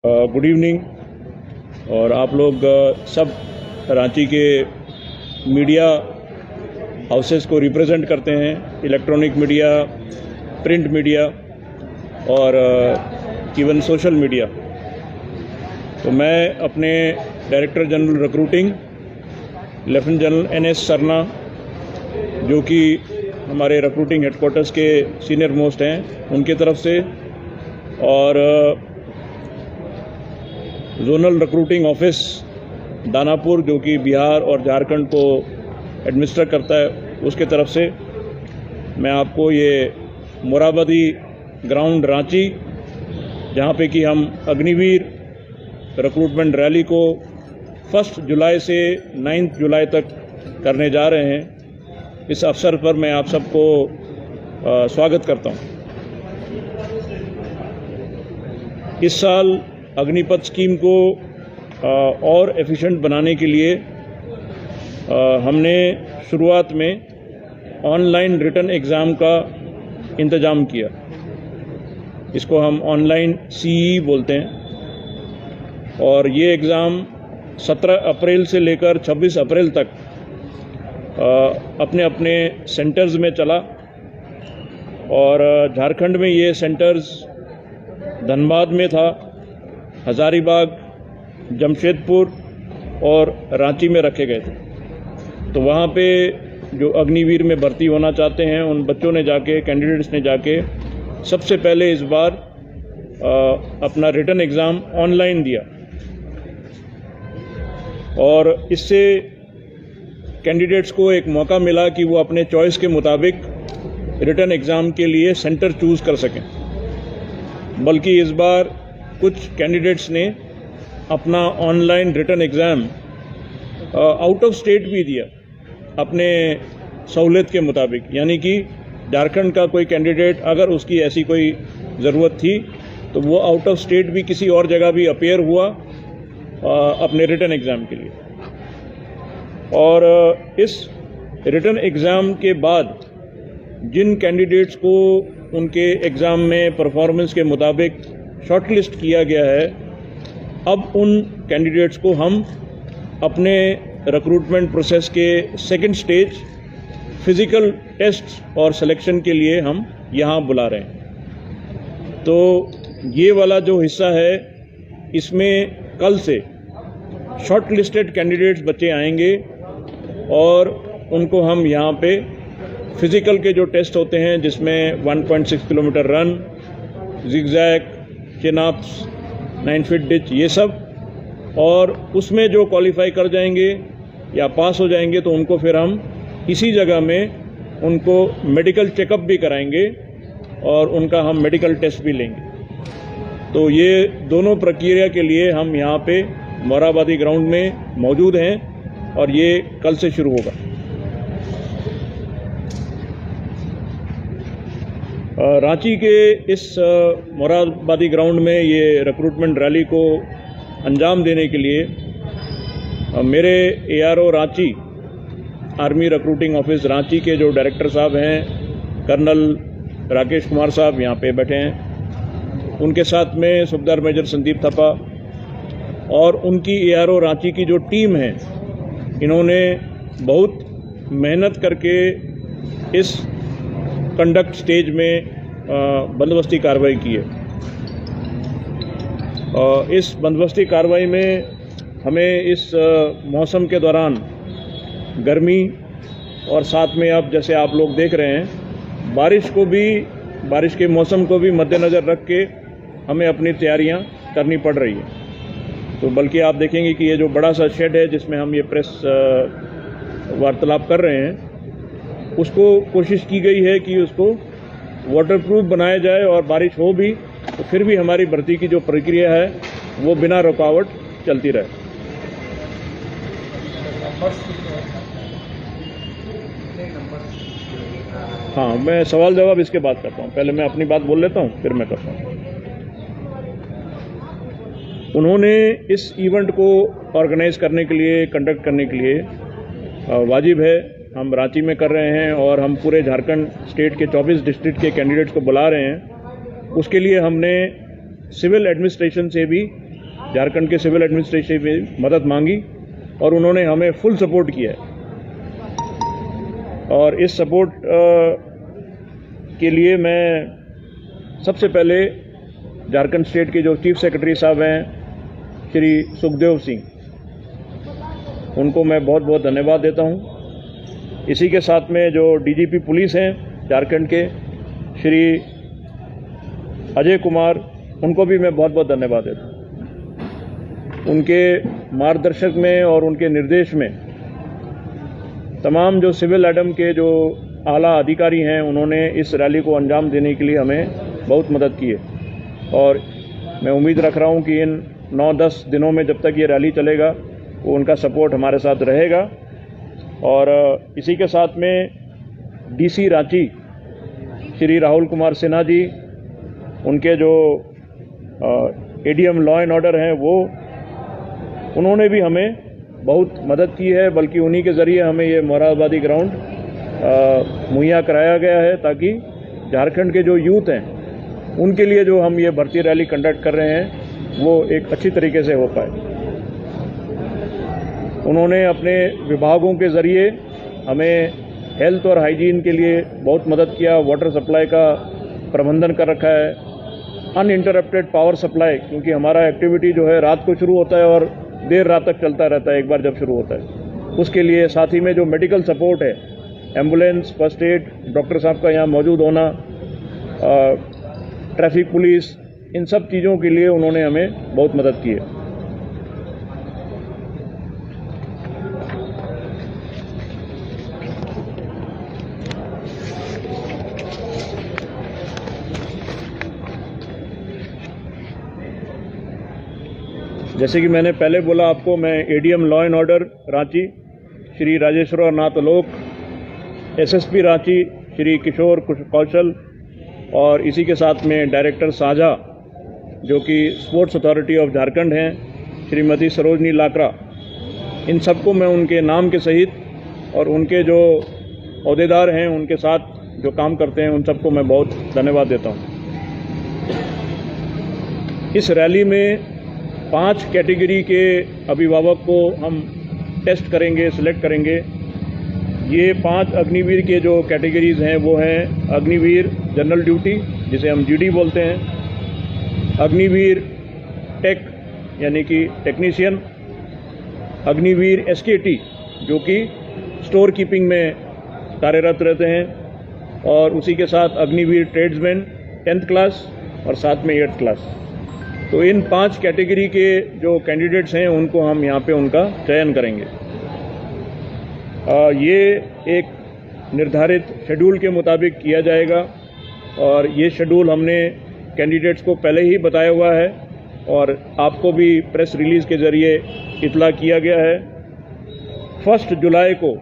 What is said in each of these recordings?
Good evening. और आप लोग सब रांची के मीडिया हाउसेस को रिप्रेजेंट करते हैं, इलेक्ट्रॉनिक मीडिया, प्रिंट मीडिया और इवन सोशल मीडिया। तो मैं अपने director general recruiting lieutenant general NS Sarna, जो कि हमारे रिक्रूटिंग हेडक्वार्टर्स के सीनियर मोस्ट हैं, उनकी तरफ से, और जोनल रिक्रूटिंग ऑफिस दानापुर, जो कि बिहार और झारखंड को एडमिनिस्टर करता है, उसके तरफ से मैं आपको ये मोराबादी ग्राउंड रांची, जहाँ पे कि हम अग्निवीर रिक्रूटमेंट रैली को 1 जुलाई से 9 जुलाई तक करने जा रहे हैं, इस अवसर पर मैं आप सबको स्वागत करता हूँ। इस साल अग्निपथ स्कीम को और एफिशिएंट बनाने के लिए हमने शुरुआत में ऑनलाइन रिटन एग्ज़ाम का इंतज़ाम किया। इसको हम ऑनलाइन CE बोलते हैं। और ये एग्ज़ाम 17 अप्रैल से लेकर 26 अप्रैल तक अपने अपने सेंटर्स में चला। और झारखंड में ये सेंटर्स धनबाद में था, हजारीबाग, जमशेदपुर और रांची में रखे गए थे। तो वहाँ पे जो अग्निवीर में भर्ती होना चाहते हैं, उन बच्चों ने जाके, कैंडिडेट्स ने जाके सबसे पहले इस बार अपना रिटन एग्ज़ाम ऑनलाइन दिया। और इससे कैंडिडेट्स को एक मौका मिला कि वो अपने चॉइस के मुताबिक रिटन एग्ज़ाम के लिए सेंटर चूज़ कर सकें। बल्कि इस बार कुछ कैंडिडेट्स ने अपना online written exam out of state भी दिया अपने सहूलियत के मुताबिक। यानी कि झारखंड का कोई कैंडिडेट, अगर उसकी ऐसी कोई ज़रूरत थी, तो वो आउट ऑफ स्टेट भी किसी और जगह भी अपीयर हुआ अपने रिटन एग्ज़ाम के लिए। और इस रिटन एग्ज़ाम के बाद जिन कैंडिडेट्स को उनके एग्ज़ाम में परफॉर्मेंस के मुताबिक शॉर्टलिस्ट किया गया है, अब उन कैंडिडेट्स को हम अपने रिक्रूटमेंट प्रोसेस के सेकंड स्टेज फिज़िकल टेस्ट और सिलेक्शन के लिए हम यहाँ बुला रहे हैं। तो ये वाला जो हिस्सा है, इसमें कल से शॉर्टलिस्टेड कैंडिडेट्स बच्चे आएंगे और उनको हम यहाँ पे फिज़िकल के जो टेस्ट होते हैं, जिसमें 1.6 kilometre run, zigzag, chin ups, 9 feet ditch, ये सब, और उसमें जो क्वालिफाई कर जाएंगे या पास हो जाएंगे तो उनको फिर हम इसी जगह में उनको मेडिकल चेकअप भी कराएंगे और उनका हम मेडिकल टेस्ट भी लेंगे। तो ये दोनों प्रक्रिया के लिए हम यहाँ पे मोराबादी ग्राउंड में मौजूद हैं और ये कल से शुरू होगा। रांची के इस मोराबादी ग्राउंड में ये रिक्रूटमेंट रैली को अंजाम देने के लिए मेरे ARO Ranchi, army recruiting office Ranchi के जो डायरेक्टर साहब हैं, कर्नल राकेश कुमार साहब यहाँ पे बैठे हैं, उनके साथ में सूबेदार मेजर संदीप थापा और उनकी ARO रांची की जो टीम है, इन्होंने बहुत मेहनत करके इस कंडक्ट स्टेज में बंदोबस्ती कार्रवाई की है। और इस बंदोबस्ती कार्रवाई में हमें इस मौसम के दौरान गर्मी और साथ में अब जैसे आप लोग देख रहे हैं, बारिश के मौसम को भी मद्देनज़र रख के हमें अपनी तैयारियां करनी पड़ रही है। तो बल्कि आप देखेंगे कि ये जो बड़ा सा शेड है जिसमें हम ये प्रेस वार्तालाप कर रहे हैं, उसको कोशिश की गई है कि उसको वाटरप्रूफ बनाया जाए, और बारिश हो भी तो फिर भी हमारी भर्ती की जो प्रक्रिया है वो बिना रुकावट चलती रहे। हाँ, मैं सवाल जवाब इसके बाद करता हूँ। पहले मैं अपनी बात बोल लेता हूँ, फिर मैं करता हूँ। उन्होंने इस इवेंट को ऑर्गेनाइज करने के लिए, कंडक्ट करने के लिए वाजिब है, हम रांची में कर रहे हैं और हम पूरे झारखंड स्टेट के 24 डिस्ट्रिक्ट के कैंडिडेट्स को बुला रहे हैं। उसके लिए हमने सिविल एडमिनिस्ट्रेशन से भी झारखंड के सिविल एडमिनिस्ट्रेशन में मदद मांगी और उन्होंने हमें फुल सपोर्ट किया है। और इस सपोर्ट के लिए मैं सबसे पहले झारखंड स्टेट के जो चीफ सेक्रेटरी साहब हैं श्री सुखदेव सिंह, उनको मैं बहुत बहुत धन्यवाद देता हूं। इसी के साथ में जो डीजीपी पुलिस हैं झारखंड के श्री अजय कुमार, उनको भी मैं बहुत बहुत धन्यवाद देता हूं। उनके मार्गदर्शक में और उनके निर्देश में तमाम जो सिविल एडम के जो आला अधिकारी हैं, उन्होंने इस रैली को अंजाम देने के लिए हमें बहुत मदद की है। और मैं उम्मीद रख रहा हूं कि इन 9-10 दिनों में जब तक ये रैली चलेगा वो उनका सपोर्ट हमारे साथ रहेगा। और इसी के साथ में डीसी रांची श्री राहुल कुमार सिन्हा जी, उनके जो एडीएम लॉ एंड ऑर्डर हैं, वो उन्होंने भी हमें बहुत मदद की है। बल्कि उन्हीं के ज़रिए हमें ये मोरादाबादी ग्राउंड मुहैया कराया गया है ताकि झारखंड के जो यूथ हैं उनके लिए जो हम ये भर्ती रैली कंडक्ट कर रहे हैं वो एक अच्छी तरीके से हो पाए। उन्होंने अपने विभागों के ज़रिए हमें हेल्थ और हाइजीन के लिए बहुत मदद किया। वाटर सप्लाई का प्रबंधन कर रखा है, अनइंटरप्टेड पावर सप्लाई, क्योंकि हमारा एक्टिविटी जो है रात को शुरू होता है और देर रात तक चलता रहता है एक बार जब शुरू होता है। उसके लिए साथ ही में जो मेडिकल सपोर्ट है, एम्बुलेंस, फर्स्ट एड, डॉक्टर साहब का यहाँ मौजूद होना, ट्रैफिक पुलिस, इन सब चीज़ों के लिए उन्होंने हमें बहुत मदद की है। जैसे कि मैंने पहले बोला आपको, मैं ADM law and order Ranchi Shri Rajeshwar Nath Lok, SSP Ranchi Shri Kishore Kaushal, और इसी के साथ में डायरेक्टर साझा जो कि स्पोर्ट्स अथॉरिटी ऑफ झारखंड हैं श्रीमती सरोजनी लाकरा, इन सबको मैं उनके नाम के सहित और उनके जो अहदेदार हैं उनके साथ जो काम करते हैं उन सबको मैं बहुत धन्यवाद देता हूँ। इस रैली में 5 कैटेगरी के अभिभावक को हम टेस्ट करेंगे, सिलेक्ट करेंगे। ये 5 अग्निवीर के जो कैटेगरीज हैं वो हैं अग्निवीर जनरल ड्यूटी, जिसे हम जीडी बोलते हैं, अग्निवीर टेक यानी कि टेक्नीशियन, अग्निवीर एसकेटी जो कि स्टोर कीपिंग में कार्यरत रहते हैं, और उसी के साथ अग्निवीर ट्रेड्समैन 10th क्लास और साथ में 8th क्लास। तो इन 5 कैटेगरी के जो कैंडिडेट्स हैं उनको हम यहाँ पे उनका चयन करेंगे। ये एक निर्धारित शेड्यूल के मुताबिक किया जाएगा और ये शेड्यूल हमने कैंडिडेट्स को पहले ही बताया हुआ है और आपको भी प्रेस रिलीज़ के ज़रिए इतला किया गया है। 1 जुलाई को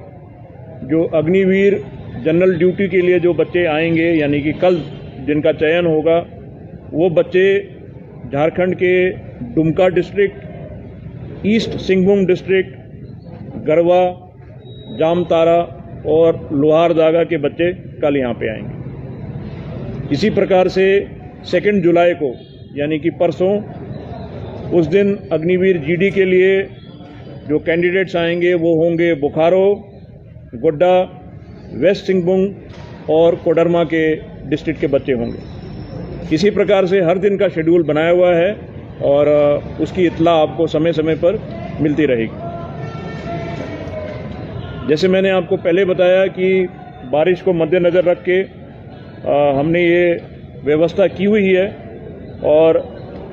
जो अग्निवीर जनरल ड्यूटी के लिए जो बच्चे आएंगे, यानी कि कल जिनका चयन होगा, वो बच्चे झारखंड के Dumka district, east Singhbhum district, Garhwa, Jamtara और लोहारदगा के बच्चे कल यहाँ पे आएंगे। इसी प्रकार से 2 जुलाई को यानी कि परसों, उस दिन अग्निवीर जीडी के लिए जो कैंडिडेट्स आएंगे वो होंगे बोकारो, गोड्डा, वेस्ट सिंहभूम और कोडरमा के डिस्ट्रिक्ट के बच्चे होंगे। इसी प्रकार से हर दिन का शेड्यूल बनाया हुआ है और उसकी इत्तला आपको समय समय पर मिलती रहेगी। जैसे मैंने आपको पहले बताया कि बारिश को मद्देनज़र रख के हमने ये व्यवस्था की हुई है, और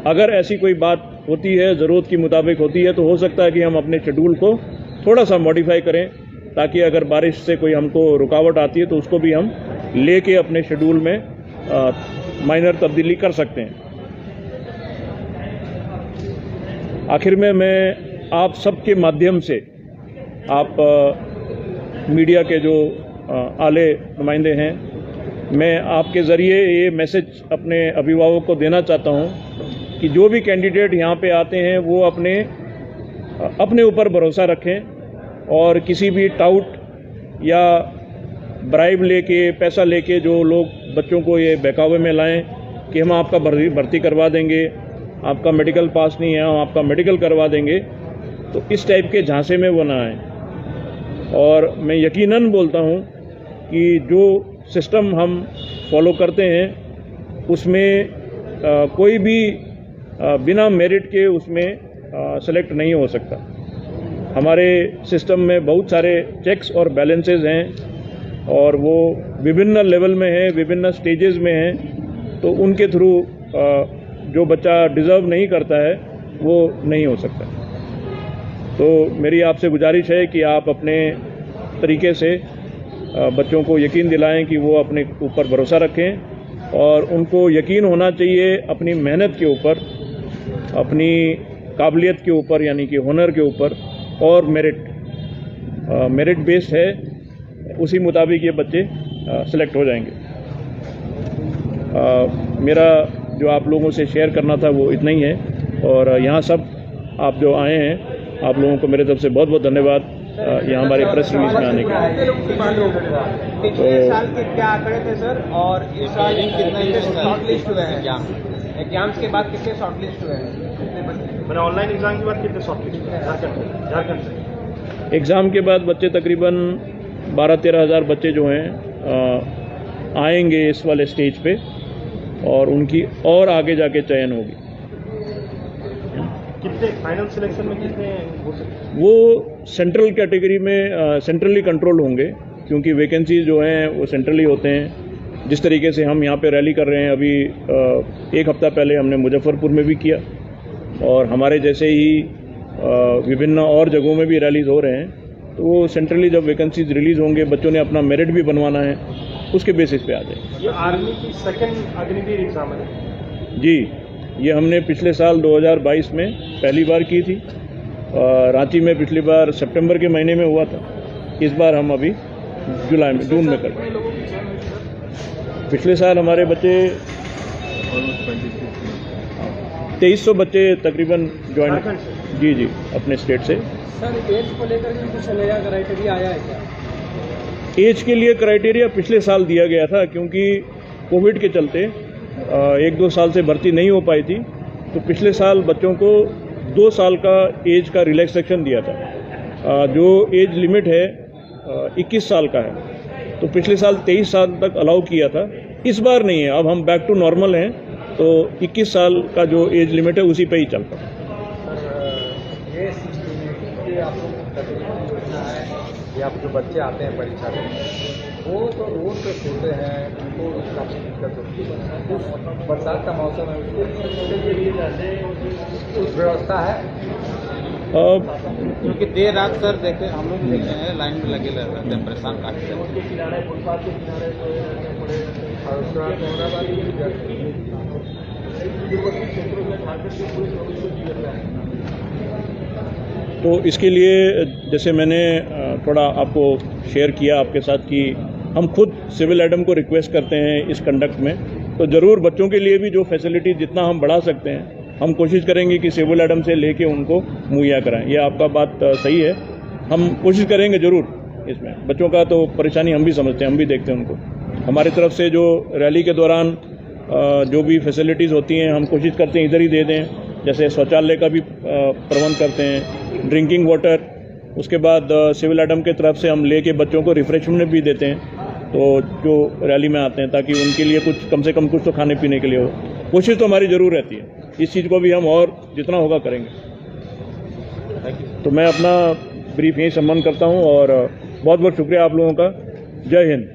अगर ऐसी कोई बात होती है, ज़रूरत के मुताबिक होती है, तो हो सकता है कि हम अपने शेड्यूल को थोड़ा सा मॉडिफाई करें, ताकि अगर बारिश से कोई हमको रुकावट आती है तो उसको भी हम लेके अपने शेड्यूल में माइनर तब्दीली कर सकते हैं। आखिर में मैं आप सबके माध्यम से, आप मीडिया के जो आले नुमाइंदे हैं, मैं आपके ज़रिए ये मैसेज अपने अभिभावक को देना चाहता हूं कि जो भी कैंडिडेट यहाँ पे आते हैं वो अपने ऊपर भरोसा रखें और किसी भी टाउट या ब्राइब लेके, पैसा लेके जो लोग बच्चों को ये बहकावे में लाएं कि हम आपका भर्ती करवा देंगे, आपका मेडिकल पास नहीं है, हम आपका मेडिकल करवा देंगे, तो इस टाइप के झांसे में वो ना आए। और मैं यकीनन बोलता हूँ कि जो सिस्टम हम फॉलो करते हैं उसमें कोई भी बिना मेरिट के उसमें सेलेक्ट नहीं हो सकता। हमारे सिस्टम में बहुत सारे चेक्स और बैलेंसेस हैं और वो विभिन्न लेवल में हैं, विभिन्न स्टेजेस में हैं, तो उनके थ्रू जो बच्चा डिज़र्व नहीं करता है वो नहीं हो सकता। तो मेरी आपसे गुजारिश है कि आप अपने तरीके से बच्चों को यकीन दिलाएं कि वो अपने ऊपर भरोसा रखें और उनको यकीन होना चाहिए अपनी मेहनत के ऊपर, अपनी काबिलियत के ऊपर यानी कि हुनर के ऊपर, और मेरिट बेस्ड है, उसी मुताबिक ये बच्चे सेलेक्ट हो जाएंगे। मेरा जो आप लोगों से शेयर करना था वो इतना ही है, और यहाँ सब आप जो आए हैं आप लोगों को मेरे तरफ से बहुत बहुत धन्यवाद यहाँ हमारे प्रेस रिलीज में आने के लिए। पिछले साल के क्या आंकड़े थे सर, और इस साल कितने शॉर्टलिस्ट हुए हैं? एग्जाम्स के बाद कितने शॉर्टलिस्ट हुए हैं? मैंने ऑनलाइन एग्जाम के बाद कितने शॉर्टलिस्ट हुए? झारखंड से एग्ज़ाम के बाद बच्चे तकरीबन 12-13 हज़ार बच्चे जो हैं आएंगे इस वाले स्टेज पे, और उनकी और आगे जाके चयन होगी। कितने फाइनल सिलेक्शन में कितने हो सकते? वो सेंट्रल कैटेगरी में सेंट्रली कंट्रोल होंगे, क्योंकि वैकेंसी जो हैं वो सेंट्रली होते हैं। जिस तरीके से हम यहाँ पे रैली कर रहे हैं, अभी एक हफ्ता पहले हमने मुजफ्फरपुर में भी किया, और हमारे जैसे ही विभिन्न और जगहों में भी रैलीज हो रहे हैं। तो वो सेंट्रली जब वैकेंसीज रिलीज़ होंगे, बच्चों ने अपना मेरिट भी बनवाना है, उसके बेसिस पे आ जाएगी। ये आर्मी की सेकंड अग्निवीर एग्जाम है जी, ये हमने पिछले साल 2022 में पहली बार की थी। रांची में पिछली बार सितंबर के महीने में हुआ था, इस बार हम अभी जून में कर रहे हैं। पिछले साल हमारे बच्चे 2300 बच्चे तकरीबन ज्वाइन, जी अपने स्टेट से। सर एज को लेकर के कुछ नया क्राइटेरिया आया है क्या? एज के लिए क्राइटेरिया पिछले साल दिया गया था, क्योंकि कोविड के चलते 1-2 साल से भर्ती नहीं हो पाई थी, तो पिछले साल बच्चों को 2 साल का एज का रिलैक्सेशन दिया था। जो एज लिमिट है 21 साल का है, तो पिछले साल 23 साल तक अलाउ किया था। इस बार नहीं है, अब हम बैक टू नॉर्मल हैं, तो 21 साल का जो एज लिमिट है उसी पे ही चलता है। ये आप लोग है, ये आप जो बच्चे आते हैं परीक्षा में, वो तो रोड पे सोते हैं, उनको काफ़ी दिक्कत होती है। बरसात का मौसम है, उसकी व्यवस्था है, क्योंकि देर रात सर देखे हम लोग देखे हैं लाइन में लगे रहते हैं, परेशान काफी है। तो इसके लिए जैसे मैंने थोड़ा आपको शेयर किया आपके साथ कि हम खुद सिविल एडम को रिक्वेस्ट करते हैं इस कंडक्ट में, तो ज़रूर बच्चों के लिए भी जो फैसिलिटी जितना हम बढ़ा सकते हैं हम कोशिश करेंगे कि सिविल एडम से लेके उनको मुहैया कराएं। ये आपका बात सही है, हम कोशिश करेंगे ज़रूर। इसमें बच्चों का तो परेशानी हम भी समझते हैं, हम भी देखते हैं उनको। हमारी तरफ से जो रैली के दौरान जो भी फैसिलिटीज़ होती हैं हम कोशिश करते हैं इधर ही दे दें, जैसे शौचालय का भी प्रबंध करते हैं, ड्रिंकिंग वाटर, उसके बाद सिविल एडम के तरफ से हम लेके बच्चों को रिफ्रेशमेंट भी देते हैं, तो जो रैली में आते हैं, ताकि उनके लिए कुछ कम से कम कुछ तो खाने पीने के लिए हो। कोशिश तो हमारी ज़रूर रहती है, इस चीज़ को भी हम और जितना होगा करेंगे। तो मैं अपना ब्रीफ यहीं सम्मान करता हूँ, और बहुत बहुत शुक्रिया आप लोगों का। जय हिंद।